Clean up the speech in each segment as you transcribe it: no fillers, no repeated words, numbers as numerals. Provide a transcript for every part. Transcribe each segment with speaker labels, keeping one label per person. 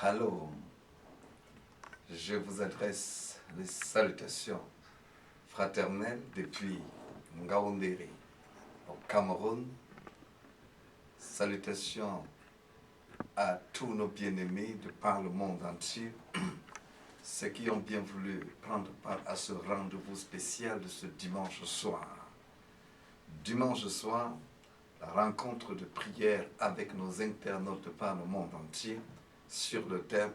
Speaker 1: Allô, je vous adresse les salutations fraternelles depuis Ngaoundéry, au Cameroun. Salutations à tous nos bien-aimés de par le monde entier, ceux qui ont bien voulu prendre part à ce rendez-vous spécial de ce dimanche soir. Dimanche soir, la rencontre de prière avec nos internautes de par le monde entier sur le thème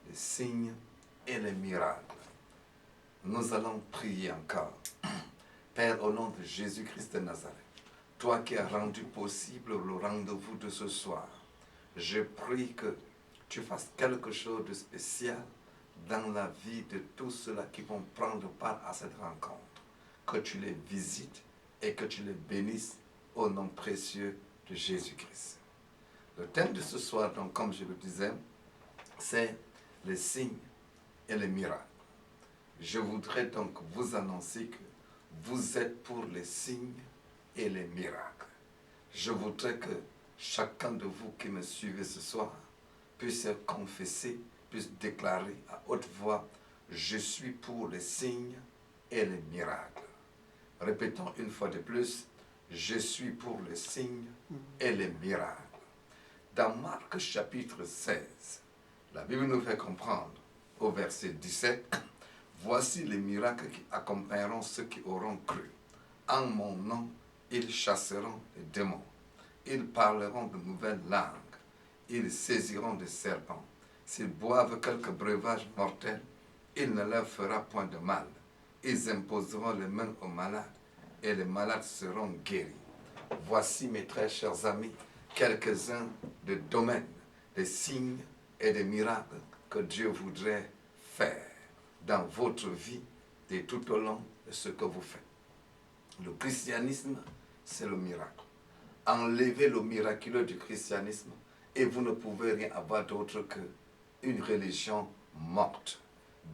Speaker 1: les signes et les miracles. Nous allons prier encore. Père, au nom de Jésus-Christ de Nazareth, toi qui as rendu possible le rendez-vous de ce soir, je prie que tu fasses quelque chose de spécial dans la vie de tous ceux-là qui vont prendre part à cette rencontre. Que tu les visites et que tu les bénisses au nom précieux de Jésus-Christ. Le thème de ce soir, donc, comme je le disais, c'est les signes et les miracles. Je voudrais donc vous annoncer que vous êtes pour les signes et les miracles. Je voudrais que chacun de vous qui me suivez ce soir puisse confesser, puisse déclarer à haute voix, je suis pour les signes et les miracles. Répétons une fois de plus, je suis pour les signes et les miracles. Dans Marc chapitre 16, la Bible nous fait comprendre au verset 17, voici les miracles qui accompagneront ceux qui auront cru. En mon nom, ils chasseront les démons. Ils parleront de nouvelles langues. Ils saisiront des serpents. S'ils boivent quelques breuvages mortels, il ne leur fera point de mal. Ils imposeront les mains aux malades et les malades seront guéris. Voici, mes très chers amis, quelques-uns des domaines, des signes et des miracles que Dieu voudrait faire dans votre vie et tout au long de ce que vous faites. Le christianisme, c'est le miracle. Enlevez le miraculeux du christianisme et vous ne pouvez rien avoir d'autre qu'une religion morte.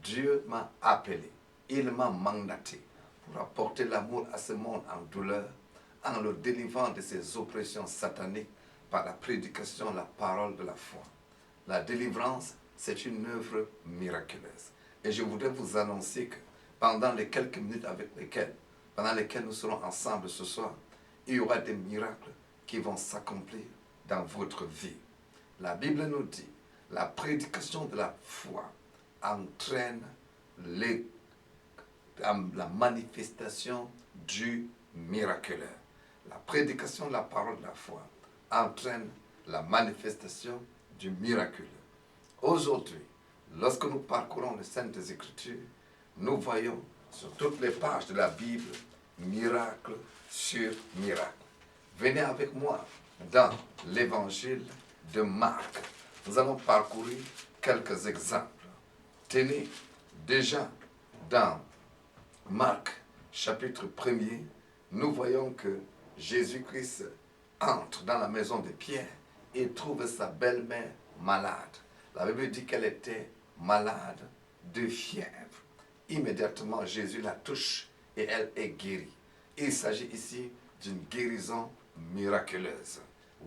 Speaker 1: Dieu m'a appelé, il m'a mandaté pour apporter l'amour à ce monde en douleur, en le délivrant de ses oppressions sataniques par la prédication de la parole de la foi. La délivrance, c'est une œuvre miraculeuse. Et je voudrais vous annoncer que pendant les quelques minutes pendant lesquelles nous serons ensemble ce soir, il y aura des miracles qui vont s'accomplir dans votre vie. La Bible nous dit, la prédication de la foi entraîne la manifestation du miraculeux. La prédication de la parole de la foi entraîne la manifestation du miraculeux. Aujourd'hui, lorsque nous parcourons les Saintes Écritures, nous voyons sur toutes les pages de la Bible, miracle sur miracle. Venez avec moi dans l'évangile de Marc. Nous allons parcourir quelques exemples. Tenez, déjà dans Marc chapitre 1er, nous voyons que Jésus-Christ entre dans la maison de Pierre et trouve sa belle-mère malade. La Bible dit qu'elle était malade de fièvre. Immédiatement, Jésus la touche et elle est guérie. Il s'agit ici d'une guérison miraculeuse.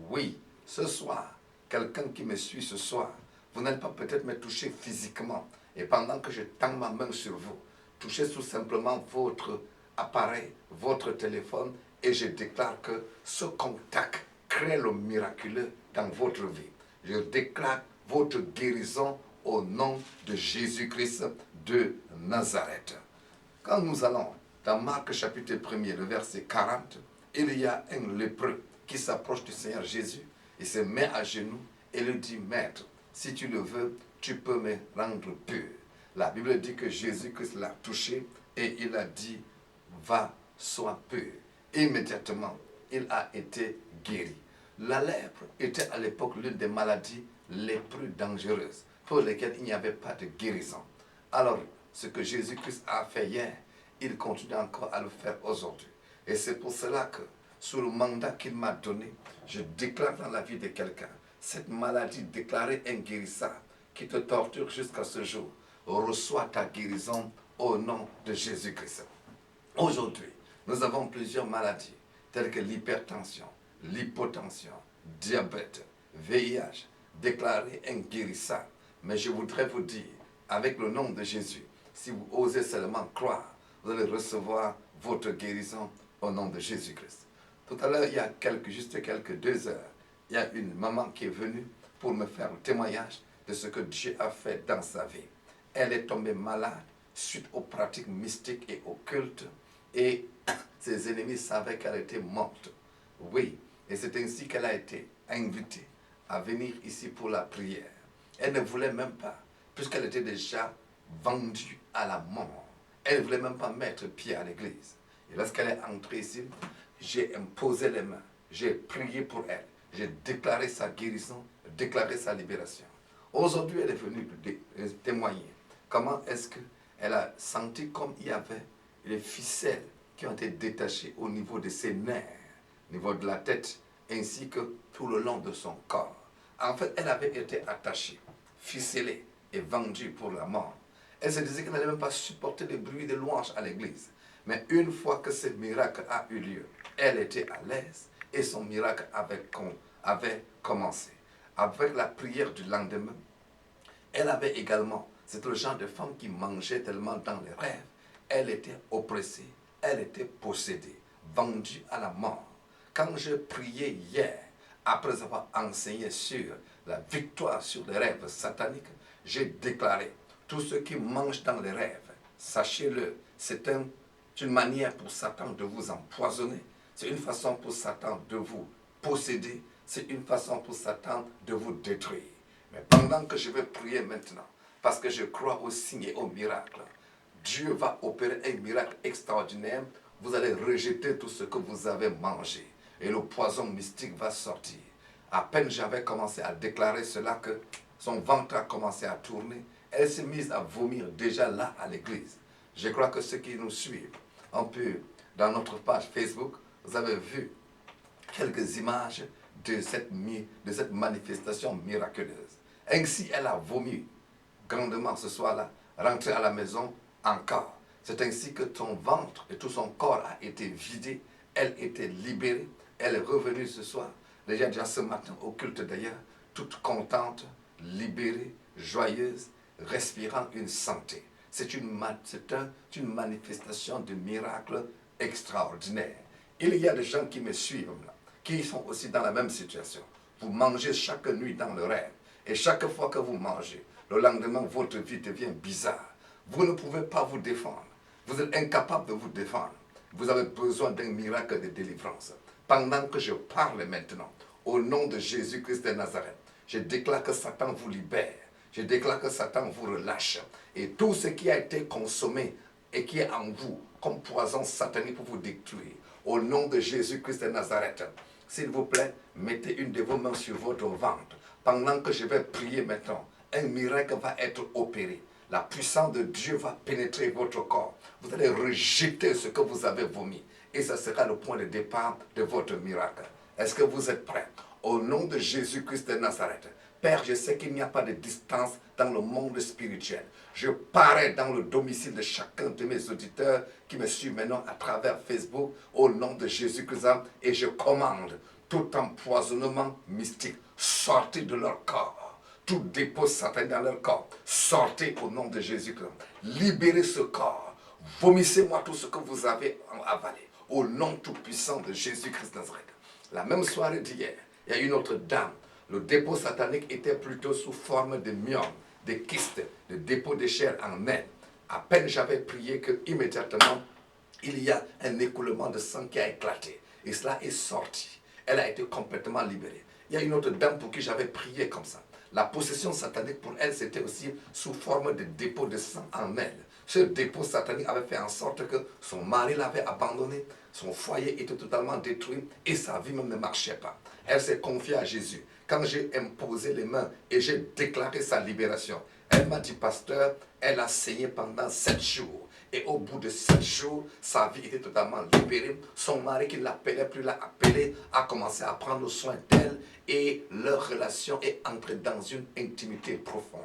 Speaker 1: Oui, ce soir, quelqu'un qui me suit ce soir, vous n'allez pas peut-être me toucher physiquement. Et pendant que je tends ma main sur vous, touchez tout simplement votre appareil, votre téléphone, et je déclare que ce contact crée le miraculeux dans votre vie. Je déclare votre guérison au nom de Jésus-Christ de Nazareth. Quand nous allons dans Marc chapitre 1er, le verset 40, il y a un lépreux qui s'approche du Seigneur Jésus et se met à genoux et lui dit, Maître, si tu le veux, tu peux me rendre pur. La Bible dit que Jésus-Christ l'a touché et il a dit, va, sois pur. Immédiatement, il a été guéri. La lèpre était à l'époque l'une des maladies les plus dangereuses pour lesquelles il n'y avait pas de guérison. Alors, ce que Jésus-Christ a fait hier, il continue encore à le faire aujourd'hui. Et c'est pour cela que, sous le mandat qu'il m'a donné, je déclare dans la vie de quelqu'un, cette maladie déclarée inguérissable, qui te torture jusqu'à ce jour, reçois ta guérison au nom de Jésus-Christ. Aujourd'hui, nous avons plusieurs maladies, telles que l'hypertension, l'hypotension, diabète, VIH, déclarées inguérissables. Mais je voudrais vous dire, avec le nom de Jésus, si vous osez seulement croire, vous allez recevoir votre guérison au nom de Jésus-Christ. Tout à l'heure, il y a juste quelques 2 heures, il y a une maman qui est venue pour me faire le témoignage de ce que Dieu a fait dans sa vie. Elle est tombée malade suite aux pratiques mystiques et occultes et ses ennemis savaient qu'elle était morte. Oui, et c'est ainsi qu'elle a été invitée à venir ici pour la prière. Elle ne voulait même pas, puisqu'elle était déjà vendue à la mort. Elle ne voulait même pas mettre pied à l'église. Et lorsqu'elle est entrée ici, j'ai imposé les mains, j'ai prié pour elle, j'ai déclaré sa guérison, déclaré sa libération. Aujourd'hui, elle est venue témoigner comment est-ce qu'elle a senti comme il y avait les ficelles qui ont été détachées au niveau de ses nerfs, au niveau de la tête, ainsi que tout le long de son corps. En fait, elle avait été attachée, ficelée et vendue pour la mort. Elle se disait qu'elle n'allait même pas supporter le bruit de louanges à l'église. Mais une fois que ce miracle a eu lieu, elle était à l'aise et son miracle avait commencé. Avec la prière du lendemain, elle avait également, c'est le genre de femme qui mangeait tellement dans les rêves, elle était oppressée, elle était possédée, vendue à la mort. Quand je priais hier, après avoir enseigné sur la victoire sur les rêves sataniques, j'ai déclaré, tous ceux qui mangent dans les rêves, sachez-le, c'est une manière pour Satan de vous empoisonner, c'est une façon pour Satan de vous posséder, c'est une façon pour Satan de vous détruire. Mais pendant que je vais prier maintenant, parce que je crois au signe et au miracle, Dieu va opérer un miracle extraordinaire. Vous allez rejeter tout ce que vous avez mangé. Et le poison mystique va sortir. À peine j'avais commencé à déclarer cela que son ventre a commencé à tourner. Elle s'est mise à vomir déjà là à l'église. Je crois que ceux qui nous suivent, on peut, dans notre page Facebook, vous avez vu quelques images de cette manifestation miraculeuse. Ainsi, elle a vomi grandement ce soir-là, rentrée à la maison encore. C'est ainsi que ton ventre et tout son corps a été vidé. Elle était libérée. Elle est revenue ce soir, déjà ce matin au culte d'ailleurs, toute contente, libérée, joyeuse, respirant une santé. C'est une manifestation de miracle extraordinaire. Il y a des gens qui me suivent là, qui sont aussi dans la même situation. Vous mangez chaque nuit dans le rêve. Et chaque fois que vous mangez, le lendemain, votre vie devient bizarre. Vous ne pouvez pas vous défendre. Vous êtes incapable de vous défendre. Vous avez besoin d'un miracle de délivrance. Pendant que je parle maintenant, au nom de Jésus-Christ de Nazareth, je déclare que Satan vous libère. Je déclare que Satan vous relâche. Et tout ce qui a été consommé et qui est en vous, comme poison satanique pour vous détruire, au nom de Jésus-Christ de Nazareth, s'il vous plaît, mettez une de vos mains sur votre ventre. Pendant que je vais prier maintenant, un miracle va être opéré. La puissance de Dieu va pénétrer votre corps. Vous allez rejeter ce que vous avez vomi. Et ça sera le point de départ de votre miracle. Est-ce que vous êtes prêts? Au nom de Jésus-Christ de Nazareth. Père, je sais qu'il n'y a pas de distance dans le monde spirituel. Je parais dans le domicile de chacun de mes auditeurs qui me suivent maintenant à travers Facebook au nom de Jésus-Christ et je commande tout empoisonnement mystique, sortez de leur corps. Tout dépôt satanique dans leur corps, sortez au nom de Jésus-Christ. Libérez ce corps. Vomissez-moi tout ce que vous avez avalé au nom tout-puissant de Jésus-Christ Nazareth. La même soirée d'hier, il y a une autre dame. Le dépôt satanique était plutôt sous forme de myome, de kystes, de dépôt de chair en elle. À peine j'avais prié que immédiatement, il y a un écoulement de sang qui a éclaté. Et cela est sorti. Elle a été complètement libérée. Il y a une autre dame pour qui j'avais prié comme ça. La possession satanique pour elle, c'était aussi sous forme de dépôt de sang en elle. Ce dépôt satanique avait fait en sorte que son mari l'avait abandonné, son foyer était totalement détruit et sa vie même ne marchait pas. Elle s'est confiée à Jésus. Quand j'ai imposé les mains et j'ai déclaré sa libération, elle m'a dit, pasteur, elle a saigné pendant 7 jours. Et au bout de 7 jours, sa vie était totalement libérée. Son mari qui ne l'appelait plus l'a appelée, a commencé à prendre soin d'elle et leur relation est entrée dans une intimité profonde.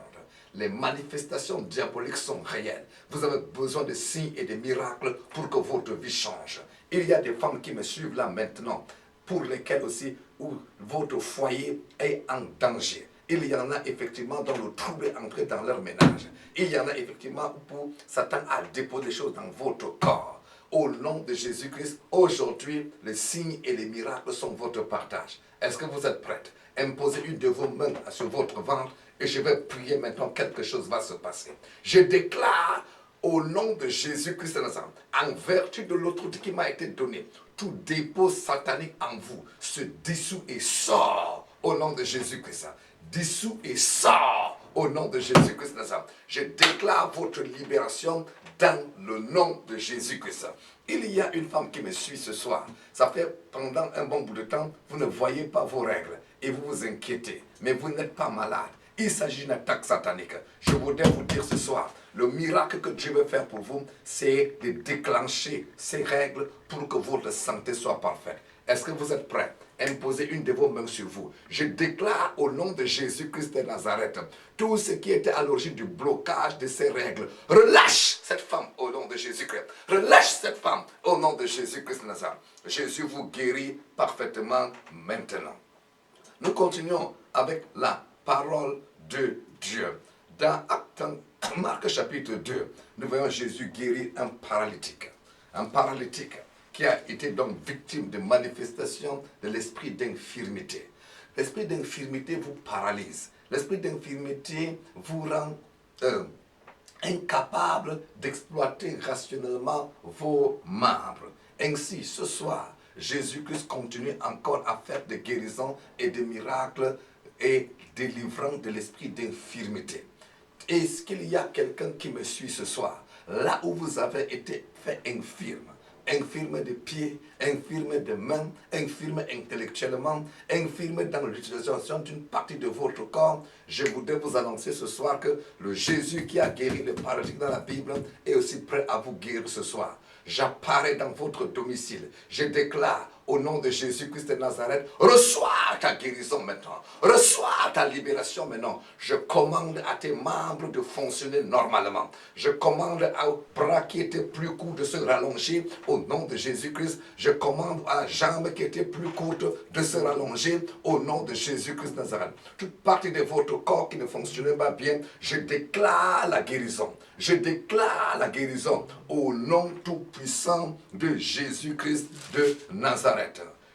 Speaker 1: Les manifestations diaboliques sont réelles. Vous avez besoin de signes et de miracles pour que votre vie change. Il y a des femmes qui me suivent là maintenant, pour lesquelles aussi où votre foyer est en danger. Il y en a effectivement dont le trouble est entré dans leur ménage. Il y en a effectivement pour Satan a déposé des choses dans votre corps. Au nom de Jésus-Christ, aujourd'hui, les signes et les miracles sont votre partage. Est-ce que vous êtes prêts? Imposez une de vos mains sur votre ventre et je vais prier maintenant, quelque chose va se passer. Je déclare au nom de Jésus-Christ de Nazareth, en vertu de l'autorité qui m'a été donnée, tout dépôt satanique en vous se dissout et sort au nom de Jésus-Christ. Dissout et sort au nom de Jésus-Christ de Nazareth. Je déclare votre libération dans le nom de Jésus-Christ. Il y a une femme qui me suit ce soir. Ça fait pendant un bon bout de temps, vous ne voyez pas vos règles et vous vous inquiétez, mais vous n'êtes pas malade. Il s'agit d'une attaque satanique. Je voudrais vous dire ce soir, le miracle que Dieu veut faire pour vous, c'est de déclencher ces règles pour que votre santé soit parfaite. Est-ce que vous êtes prêts? Imposez une de vos mains sur vous. Je déclare au nom de Jésus-Christ de Nazareth, tout ce qui était à l'origine du blocage de ces règles. Relâche cette femme au nom de Jésus-Christ. Relâche cette femme au nom de Jésus-Christ de Nazareth. Jésus vous guérit parfaitement maintenant. Nous continuons avec la parole de Dieu. Dans Marc chapitre 2, nous voyons Jésus guérir un paralytique. Un paralytique qui a été donc victime de manifestations de l'esprit d'infirmité. L'esprit d'infirmité vous paralyse. L'esprit d'infirmité vous rend incapable d'exploiter rationnellement vos membres. Ainsi, ce soir, Jésus-Christ continue encore à faire des guérisons et des miracles et délivrant de l'esprit d'infirmité. Est-ce qu'il y a quelqu'un qui me suit ce soir? Là où vous avez été fait infirme, infirme de pieds, infirme de mains, infirme intellectuellement, infirme dans l'utilisation d'une partie de votre corps, je voudrais vous annoncer ce soir que le Jésus qui a guéri le paralytique dans la Bible est aussi prêt à vous guérir ce soir. J'apparais dans votre domicile. Je déclare au nom de Jésus-Christ de Nazareth, reçois ta guérison maintenant. Reçois ta libération maintenant. Je commande à tes membres de fonctionner normalement. Je commande aux bras qui étaient plus courts de se rallonger au nom de Jésus-Christ. Je commande à jambes qui étaient plus courtes de se rallonger au nom de Jésus-Christ de Nazareth. Toute partie de votre corps qui ne fonctionnait pas bien, je déclare la guérison. Je déclare la guérison au nom tout-puissant de Jésus-Christ de Nazareth.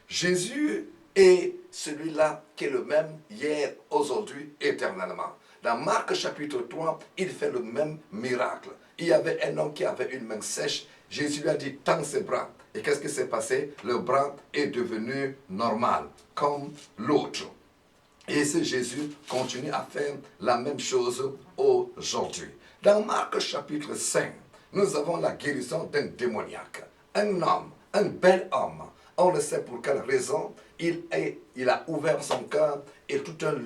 Speaker 1: Jésus est celui-là qui est le même hier, aujourd'hui, éternellement. Dans Marc chapitre 3, il fait le même miracle. Il y avait un homme qui avait une main sèche. Jésus lui a dit, tends ses bras. Et qu'est-ce qui s'est passé? Le bras est devenu normal, comme l'autre. Et ce Jésus continue à faire la même chose aujourd'hui. Dans Marc chapitre 5, nous avons la guérison d'un démoniaque. Un homme, un bel homme. On ne sait pour quelle raison, il a ouvert son cœur et toute une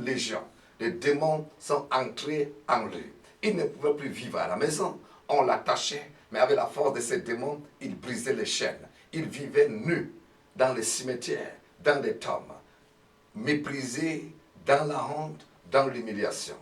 Speaker 1: légion. Les démons sont entrés en lui. Il ne pouvait plus vivre à la maison. On l'attachait, mais avec la force de ces démons, il brisait les chaînes. Il vivait nu dans les cimetières, dans les tombes, méprisé dans la honte, dans l'humiliation.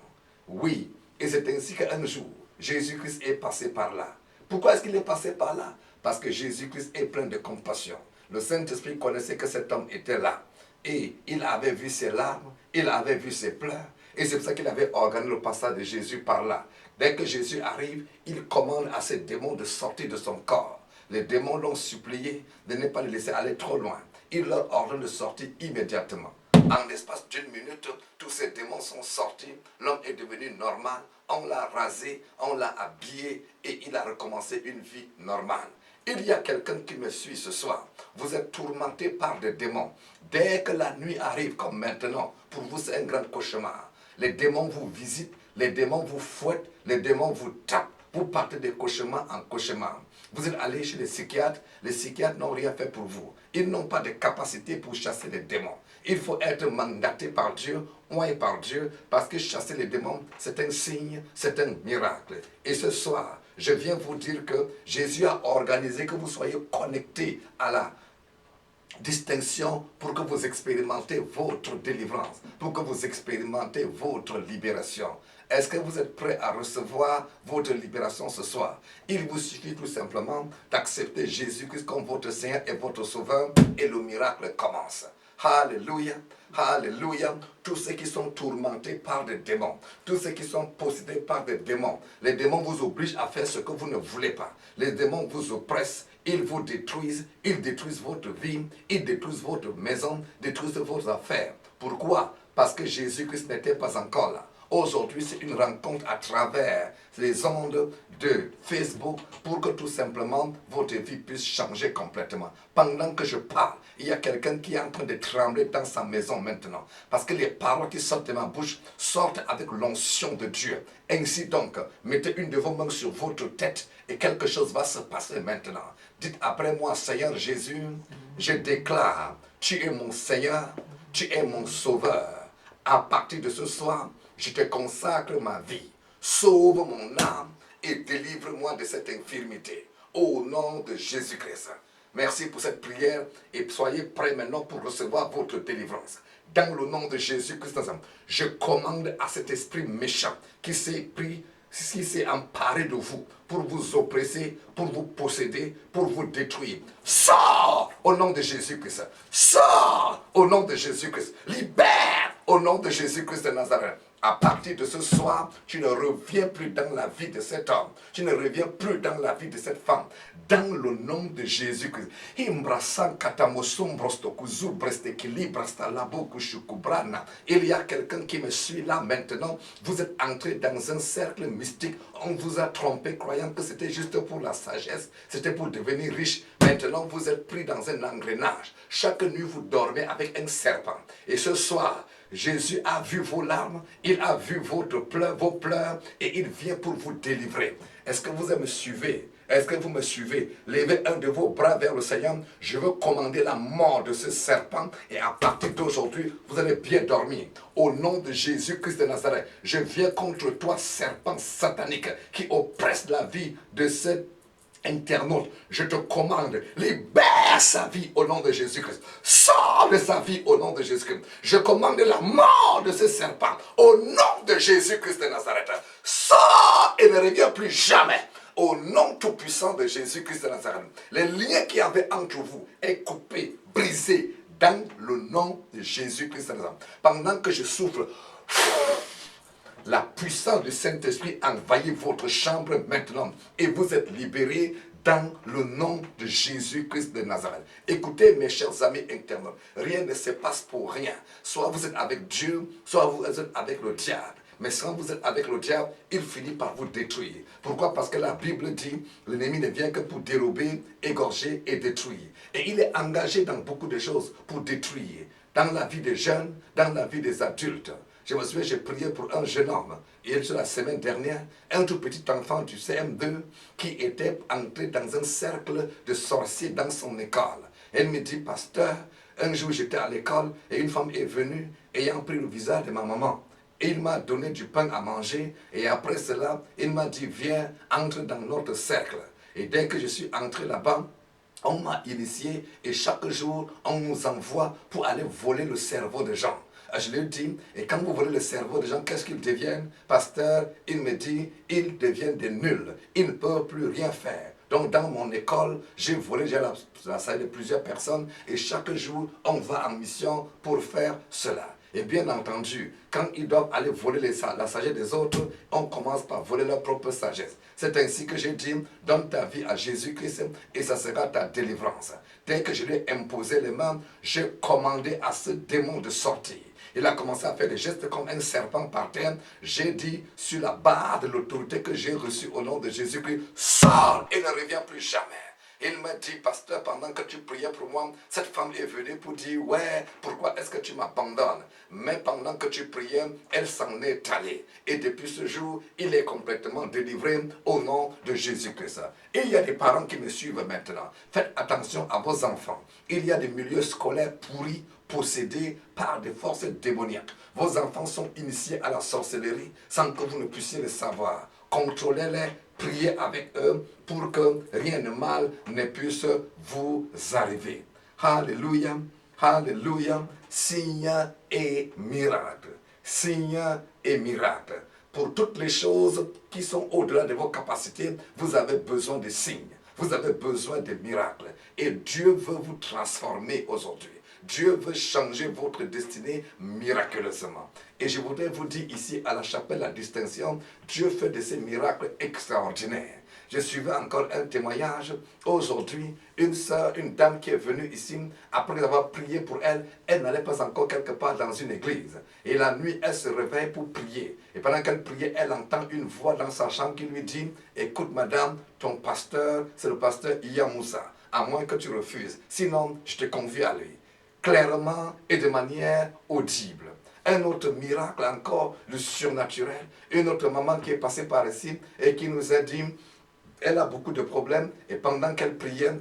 Speaker 1: Oui, et c'est ainsi qu'un jour, Jésus-Christ est passé par là. Pourquoi est-ce qu'il est passé par là? Parce que Jésus-Christ est plein de compassion. Le Saint-Esprit connaissait que cet homme était là. Et il avait vu ses larmes, il avait vu ses pleurs. Et c'est pour ça qu'il avait organisé le passage de Jésus par là. Dès que Jésus arrive, il commande à ces démons de sortir de son corps. Les démons l'ont supplié de ne pas le laisser aller trop loin. Il leur ordonne de sortir immédiatement. En l'espace d'une minute, tous ces démons sont sortis. L'homme est devenu normal. On l'a rasé, on l'a habillé et il a recommencé une vie normale. Il y a quelqu'un qui me suit ce soir. Vous êtes tourmenté par des démons. Dès que la nuit arrive, comme maintenant, pour vous c'est un grand cauchemar. Les démons vous visitent, les démons vous fouettent, les démons vous tapent. Vous partez de cauchemar en cauchemar. Vous êtes allé chez les psychiatres n'ont rien fait pour vous. Ils n'ont pas de capacité pour chasser les démons. Il faut être mandaté par Dieu, oint par Dieu, parce que chasser les démons, c'est un signe, c'est un miracle. Et ce soir, je viens vous dire que Jésus a organisé que vous soyez connectés à la distinction pour que vous expérimentez votre délivrance, pour que vous expérimentez votre libération. Est-ce que vous êtes prêts à recevoir votre libération ce soir? Il vous suffit tout simplement d'accepter Jésus-Christ comme votre Seigneur et votre Sauveur et le miracle commence. Alléluia. Alléluia. Tous ceux qui sont tourmentés par des démons, tous ceux qui sont possédés par des démons, les démons vous obligent à faire ce que vous ne voulez pas. Les démons vous oppressent, ils vous détruisent, ils détruisent votre vie, ils détruisent votre maison, détruisent vos affaires. Pourquoi? Parce que Jésus-Christ n'était pas encore là. Aujourd'hui, c'est une rencontre à travers les ondes de Facebook pour que tout simplement votre vie puisse changer complètement. Pendant que je parle, il y a quelqu'un qui est en train de trembler dans sa maison maintenant. Parce que les paroles qui sortent de ma bouche sortent avec l'onction de Dieu. Ainsi donc, mettez une de vos mains sur votre tête et quelque chose va se passer maintenant. Dites après moi, Seigneur Jésus, je déclare, tu es mon Seigneur, tu es mon Sauveur. À partir de ce soir, je te consacre ma vie. Sauve mon âme et délivre-moi de cette infirmité. Au nom de Jésus-Christ. Merci pour cette prière et soyez prêts maintenant pour recevoir votre délivrance. Dans le nom de Jésus-Christ, je commande à cet esprit méchant qui s'est emparé de vous pour vous oppresser, pour vous posséder, pour vous détruire. Sors au nom de Jésus-Christ. Sors au nom de Jésus-Christ. Libère au nom de Jésus-Christ de Nazareth. À partir de ce soir, tu ne reviens plus dans la vie de cet homme. Tu ne reviens plus dans la vie de cette femme. Dans le nom de Jésus-Christ. Il y a quelqu'un qui me suit là maintenant. Vous êtes entré dans un cercle mystique. On vous a trompé croyant que c'était juste pour la sagesse. C'était pour devenir riche. Maintenant, vous êtes pris dans un engrenage. Chaque nuit, vous dormez avec un serpent. Et ce soir, Jésus a vu vos larmes, il a vu vos pleurs et il vient pour vous délivrer. Est-ce que vous me suivez? Est-ce que vous me suivez? Levez un de vos bras vers le Seigneur. Je veux commander la mort de ce serpent et à partir d'aujourd'hui, vous allez bien dormir. Au nom de Jésus-Christ de Nazareth, je viens contre toi, serpent satanique qui oppresse la vie de cette internaute, je te commande, libère sa vie au nom de Jésus-Christ. Sors de sa vie au nom de Jésus-Christ. Je commande la mort de ce serpent au nom de Jésus-Christ de Nazareth. Sors et ne reviens plus jamais. Au nom tout-puissant de Jésus-Christ de Nazareth. Les liens qu'il y avait entre vous est coupé, brisé dans le nom de Jésus-Christ de Nazareth. Pendant que je souffle, la puissance du Saint-Esprit envahit votre chambre maintenant et vous êtes libérés dans le nom de Jésus-Christ de Nazareth. Écoutez mes chers amis internautes, rien ne se passe pour rien. Soit vous êtes avec Dieu, soit vous êtes avec le diable. Mais quand vous êtes avec le diable, il finit par vous détruire. Pourquoi? Parce que la Bible dit, l'ennemi ne vient que pour dérober, égorger et détruire. Et il est engagé dans beaucoup de choses pour détruire. Dans la vie des jeunes, dans la vie des adultes. Je me souviens, j'ai prié pour un jeune homme, et la semaine dernière, un tout petit enfant du CM2 qui était entré dans un cercle de sorciers dans son école. Elle me dit, pasteur, un jour j'étais à l'école et une femme est venue ayant pris le visage de ma maman. Et il m'a donné du pain à manger et après cela, il m'a dit, viens, entre dans notre cercle. Et dès que je suis entré là-bas, on m'a initié et chaque jour, on nous envoie pour aller voler le cerveau des gens. Je lui dis, et quand vous volez le cerveau des gens, qu'est-ce qu'ils deviennent? Pasteur, il me dit, ils deviennent des nuls. Ils ne peuvent plus rien faire. Donc dans mon école, j'ai volé la salle de plusieurs personnes et chaque jour, on va en mission pour faire cela. Et bien entendu, quand ils doivent aller voler la sagesse des autres, on commence par voler leur propre sagesse. C'est ainsi que j'ai dit, donne ta vie à Jésus-Christ et ça sera ta délivrance. Dès que je lui ai imposé les mains, j'ai commandé à ce démon de sortir. Il a commencé à faire des gestes comme un serpent par terre. J'ai dit, sur la barre de l'autorité que j'ai reçue au nom de Jésus-Christ, sors et ne reviens plus jamais. Il m'a dit, pasteur, pendant que tu priais pour moi, cette femme est venue pour dire, ouais, pourquoi est-ce que tu m'abandonnes? Mais pendant que tu priais, elle s'en est allée. Et depuis ce jour, il est complètement délivré au nom de Jésus-Christ. Et il y a des parents qui me suivent maintenant. Faites attention à vos enfants. Il y a des milieux scolaires pourris, possédés par des forces démoniaques. Vos enfants sont initiés à la sorcellerie sans que vous ne puissiez le savoir. Contrôlez-les, priez avec eux pour que rien de mal ne puisse vous arriver. Alléluia, alléluia, signe et miracle. Signe et miracle. Pour toutes les choses qui sont au-delà de vos capacités, vous avez besoin de signes. Vous avez besoin de miracles. Et Dieu veut vous transformer aujourd'hui. Dieu veut changer votre destinée miraculeusement. Et je voudrais vous dire ici à la chapelle La Distinction, Dieu fait de ces miracles extraordinaires. Je suivais encore un témoignage aujourd'hui, une sœur, une dame qui est venue ici, après avoir prié pour elle, elle n'allait pas encore quelque part dans une église. Et la nuit, elle se réveille pour prier. Et pendant qu'elle priait, elle entend une voix dans sa chambre qui lui dit, écoute madame, ton pasteur, c'est le pasteur Iya Moussa, à moins que tu refuses. Sinon, je te confie à lui. Clairement et de manière audible. Un autre miracle encore, le surnaturel. Une autre maman qui est passée par ici et qui nous a dit, elle a beaucoup de problèmes et pendant qu'elle priait,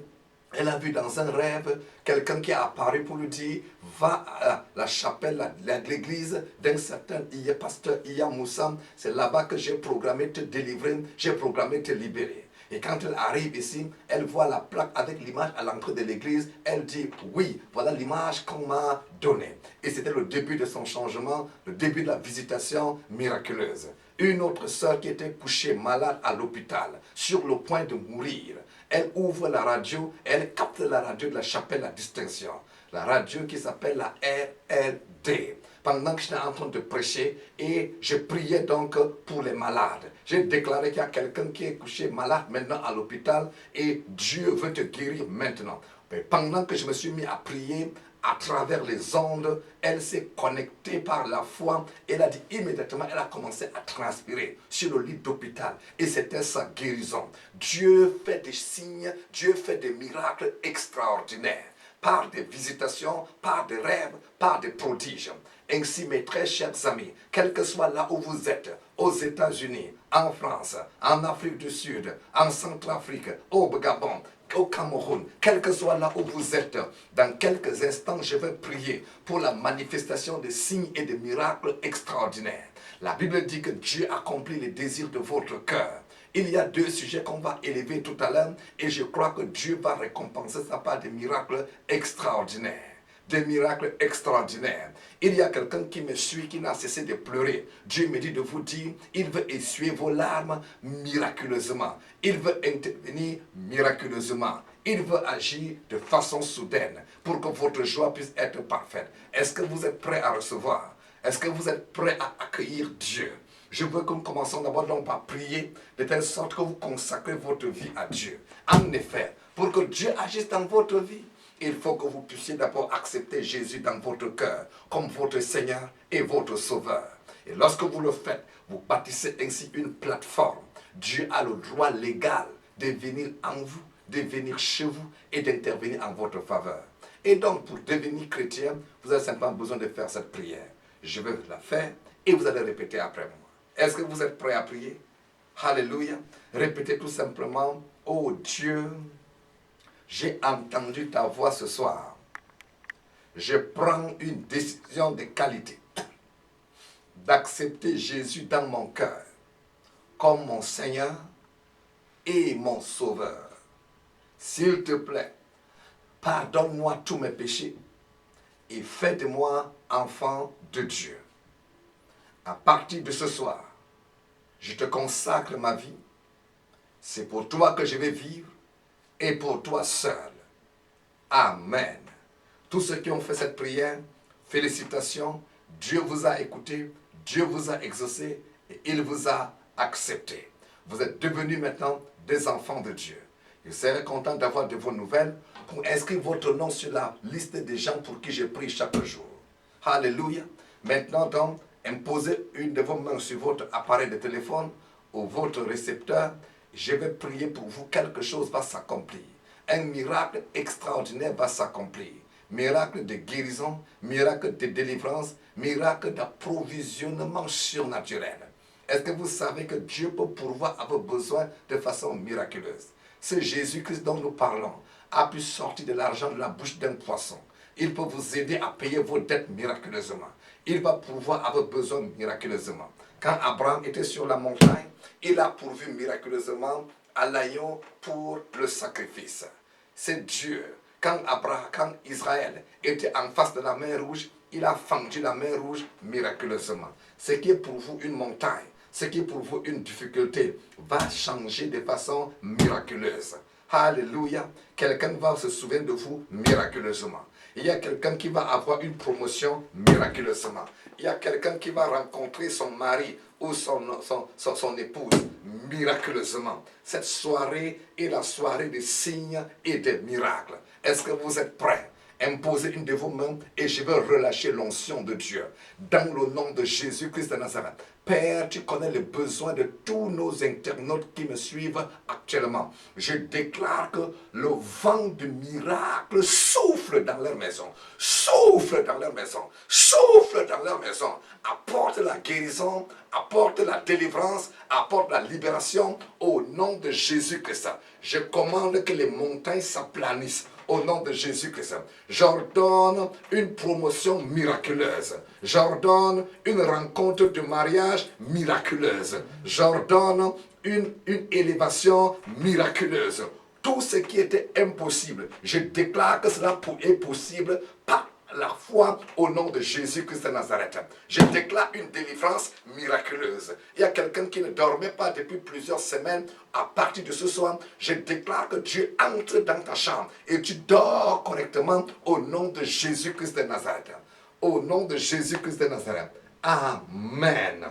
Speaker 1: elle a vu dans un rêve quelqu'un qui a apparu pour lui dire, va à la chapelle, l'église d'un certain pasteur Iya Moussa, c'est là-bas que j'ai programmé te délivrer, j'ai programmé te libérer. Et quand elle arrive ici, elle voit la plaque avec l'image à l'entrée de l'église. Elle dit, oui, voilà l'image qu'on m'a donnée. Et c'était le début de son changement, le début de la visitation miraculeuse. Une autre sœur qui était couchée malade à l'hôpital, sur le point de mourir. Elle ouvre la radio, elle capte la radio de la chapelle La Distinction. La radio qui s'appelle la RLD. Pendant que j'étais en train de prêcher et je priais donc pour les malades. J'ai déclaré qu'il y a quelqu'un qui est couché malade maintenant à l'hôpital et Dieu veut te guérir maintenant. Mais pendant que je me suis mis à prier, à travers les ondes, elle s'est connectée par la foi. Elle a dit immédiatement, elle a commencé à transpirer sur le lit d'hôpital. Et c'était sa guérison. Dieu fait des signes, Dieu fait des miracles extraordinaires. Par des visitations, par des rêves, par des prodiges. Ainsi, mes très chers amis, quel que soit là où vous êtes, aux États-Unis, en France, en Afrique du Sud, en Centrafrique, au Gabon, au Cameroun, quel que soit là où vous êtes, dans quelques instants, je vais prier pour la manifestation de signes et de miracles extraordinaires. La Bible dit que Dieu accomplit les désirs de votre cœur. Il y a deux sujets qu'on va élever tout à l'heure et je crois que Dieu va récompenser ça par des miracles extraordinaires. Des miracles extraordinaires. Il y a quelqu'un qui me suit, qui n'a cessé de pleurer. Dieu me dit de vous dire, il veut essuyer vos larmes miraculeusement. Il veut intervenir miraculeusement. Il veut agir de façon soudaine pour que votre joie puisse être parfaite. Est-ce que vous êtes prêts à recevoir? Est-ce que vous êtes prêts à accueillir Dieu? Je veux que nous commençons d'abord donc par prier de telle sorte que vous consacrez votre vie à Dieu. En effet, pour que Dieu agisse dans votre vie, il faut que vous puissiez d'abord accepter Jésus dans votre cœur comme votre Seigneur et votre Sauveur. Et lorsque vous le faites, vous bâtissez ainsi une plateforme. Dieu a le droit légal de venir en vous, de venir chez vous et d'intervenir en votre faveur. Et donc, pour devenir chrétien, vous avez simplement besoin de faire cette prière. Je vais la faire et vous allez répéter après moi. Est-ce que vous êtes prêts à prier? Alléluia. Répétez tout simplement, oh Dieu, j'ai entendu ta voix ce soir. Je prends une décision de qualité d'accepter Jésus dans mon cœur comme mon Seigneur et mon Sauveur. S'il te plaît, pardonne-moi tous mes péchés et fais de moi enfant de Dieu. À partir de ce soir, je te consacre ma vie. C'est pour toi que je vais vivre et pour toi seul. Amen. Tous ceux qui ont fait cette prière, félicitations. Dieu vous a écouté, Dieu vous a exaucé et il vous a accepté. Vous êtes devenus maintenant des enfants de Dieu. Je serai content d'avoir de vos nouvelles pour inscrire votre nom sur la liste des gens pour qui je prie chaque jour. Alléluia. Maintenant donc, imposez une de vos mains sur votre appareil de téléphone ou votre récepteur. Je vais prier pour vous. Quelque chose va s'accomplir. Un miracle extraordinaire va s'accomplir. Miracle de guérison, miracle de délivrance, miracle d'approvisionnement surnaturel. Est-ce que vous savez que Dieu peut pourvoir à vos besoins de façon miraculeuse? Ce Jésus-Christ dont nous parlons a pu sortir de l'argent de la bouche d'un poisson. Il peut vous aider à payer vos dettes miraculeusement. Il va pourvoir à vos besoins miraculeusement. Quand Abraham était sur la montagne, il a pourvu miraculeusement à l'agneau pour le sacrifice. C'est Dieu. Quand Israël était en face de la mer Rouge, il a fendu la mer Rouge miraculeusement. Ce qui est pour vous une montagne, ce qui est pour vous une difficulté, va changer de façon miraculeuse. Alléluia. Quelqu'un va se souvenir de vous miraculeusement. Il y a quelqu'un qui va avoir une promotion miraculeusement. Il y a quelqu'un qui va rencontrer son mari ou son épouse miraculeusement. Cette soirée est la soirée des signes et des miracles. Est-ce que vous êtes prêts? Imposez une de vos mains et je vais relâcher l'onction de Dieu. Dans le nom de Jésus-Christ de Nazareth. Père, tu connais les besoins de tous nos internautes qui me suivent actuellement. Je déclare que le vent du miracle souffle dans leur maison. Souffle dans leur maison. Souffle dans leur maison. Apporte la guérison, apporte la délivrance, apporte la libération au nom de Jésus-Christ. Je commande que les montagnes s'aplanissent. Au nom de Jésus-Christ, j'ordonne une promotion miraculeuse. J'ordonne une rencontre de mariage miraculeuse. J'ordonne une élévation miraculeuse. Tout ce qui était impossible, je déclare que cela est possible par la foi au nom de Jésus-Christ de Nazareth. Je déclare une délivrance miraculeuse. Il y a quelqu'un qui ne dormait pas depuis plusieurs semaines. À partir de ce soir, je déclare que Dieu entre dans ta chambre et tu dors correctement au nom de Jésus-Christ de Nazareth. Au nom de Jésus-Christ de Nazareth. Amen.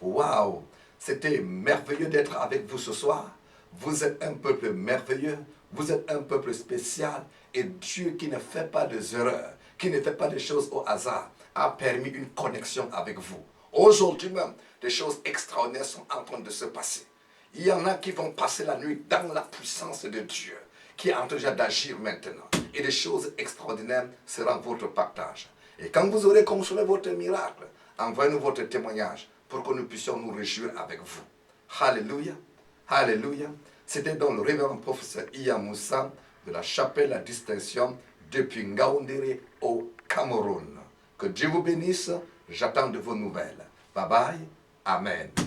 Speaker 1: Waouh! C'était merveilleux d'être avec vous ce soir. Vous êtes un peuple merveilleux. Vous êtes un peuple spécial. Et Dieu qui ne fait pas des erreurs, qui ne fait pas des choses au hasard, a permis une connexion avec vous. Aujourd'hui même, des choses extraordinaires sont en train de se passer. Il y en a qui vont passer la nuit dans la puissance de Dieu, qui est en train déjà d'agir maintenant. Et des choses extraordinaires seront votre partage. Et quand vous aurez consommé votre miracle, envoyez-nous votre témoignage pour que nous puissions nous réjouir avec vous. Alléluia. Alléluia. C'était donc le révérend professeur Iya Moussa de la chapelle La Distinction depuis Ngaoundéré au Cameroun. Que Dieu vous bénisse. J'attends de vos nouvelles. Bye bye. Amen.